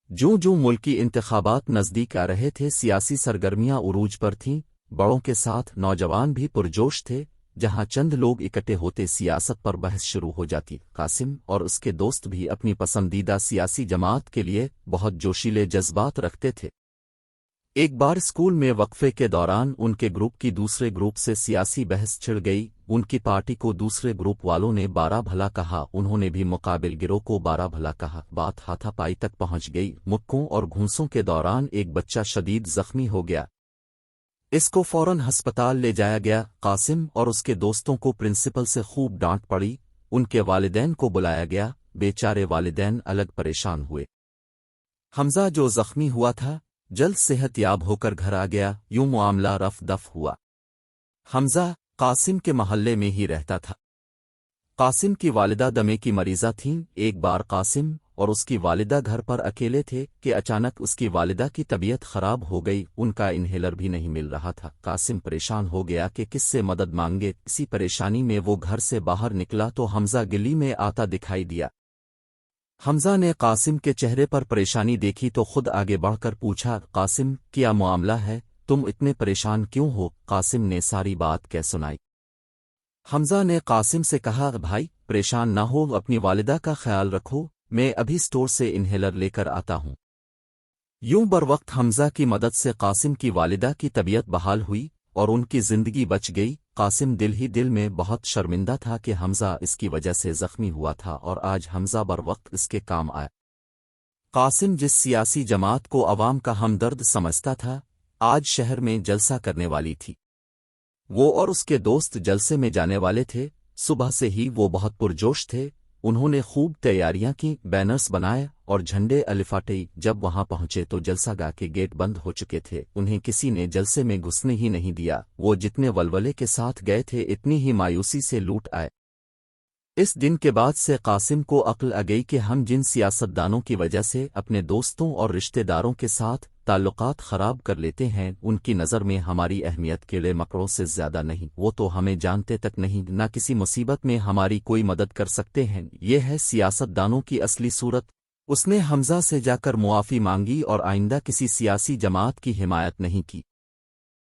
جو ملکی انتخابات نزدیک آ رہے تھے، سیاسی سرگرمیاں عروج پر تھیں، بڑوں کے ساتھ نوجوان بھی پرجوش تھے۔ جہاں چند لوگ اکٹھے ہوتے سیاست پر بحث شروع ہو جاتی۔ قاسم اور اس کے دوست بھی اپنی پسندیدہ سیاسی جماعت کے لیے بہت جوشیلے جذبات رکھتے تھے۔ ایک بار اسکول میں وقفے کے دوران ان کے گروپ کی دوسرے گروپ سے سیاسی بحث چھڑ گئی۔ ان کی پارٹی کو دوسرے گروپ والوں نے بارہ بھلا کہا، انہوں نے بھی مقابل گروہ کو بارہ بھلا کہا۔ بات ہاتھا پائی تک پہنچ گئی۔ مکوں اور گھونسوں کے دوران ایک بچہ شدید زخمی ہو گیا۔ اس کو فوراً ہسپتال لے جایا گیا۔ قاسم اور اس کے دوستوں کو پرنسپل سے خوب ڈانٹ پڑی۔ ان کے والدین کو بلایا گیا۔ بیچارے والدین الگ پریشان ہوئے۔ حمزہ جو زخمی ہوا تھا جلد صحت یاب ہو کر گھر آ گیا۔ یوں معاملہ رف دف ہوا۔ حمزہ قاسم کے محلے میں ہی رہتا تھا۔ قاسم کی والدہ دمے کی مریضہ تھیں۔ ایک بار قاسم اور اس کی والدہ گھر پر اکیلے تھے کہ اچانک اس کی والدہ کی طبیعت خراب ہو گئی۔ ان کا انہیلر بھی نہیں مل رہا تھا۔ قاسم پریشان ہو گیا کہ کس سے مدد مانگے۔ اسی پریشانی میں وہ گھر سے باہر نکلا تو حمزہ گلی میں آتا دکھائی دیا۔ حمزہ نے قاسم کے چہرے پر پریشانی دیکھی تو خود آگے بڑھ کر پوچھا، قاسم کیا معاملہ ہے؟ تم اتنے پریشان کیوں ہو؟ قاسم نے ساری بات کہہ سنائی۔ حمزہ نے قاسم سے کہا، بھائی پریشان نہ ہو، اپنی والدہ کا خیال رکھو، میں ابھی سٹور سے انہیلر لے کر آتا ہوں۔ یوں بروقت حمزہ کی مدد سے قاسم کی والدہ کی طبیعت بحال ہوئی اور ان کی زندگی بچ گئی۔ قاسم دل ہی دل میں بہت شرمندہ تھا کہ حمزہ اس کی وجہ سے زخمی ہوا تھا اور آج حمزہ بروقت اس کے کام آیا۔ قاسم جس سیاسی جماعت کو عوام کا ہمدرد سمجھتا تھا، آج شہر میں جلسہ کرنے والی تھی۔ وہ اور اس کے دوست جلسے میں جانے والے تھے۔ صبح سے ہی وہ بہت پرجوش تھے۔ انہوں نے خوب تیاریاں کی، بینرز بنائے اور جھنڈے الفاٹے۔ جب وہاں پہنچے تو جلسہ گاہ کے گیٹ بند ہو چکے تھے۔ انہیں کسی نے جلسے میں گھسنے ہی نہیں دیا۔ وہ جتنے ولولے کے ساتھ گئے تھے اتنی ہی مایوسی سے لوٹ آئے۔ اس دن کے بعد سے قاسم کو عقل آ گئی کہ ہم جن سیاستدانوں کی وجہ سے اپنے دوستوں اور رشتہ داروں کے ساتھ تعلقات خراب کر لیتے ہیں، ان کی نظر میں ہماری اہمیت کیڑے مکڑوں سے زیادہ نہیں۔ وہ تو ہمیں جانتے تک نہیں، نہ کسی مصیبت میں ہماری کوئی مدد کر سکتے ہیں۔ یہ ہے سیاستدانوں کی اصلی صورت۔ اس نے حمزہ سے جا کر معافی مانگی اور آئندہ کسی سیاسی جماعت کی حمایت نہیں کی۔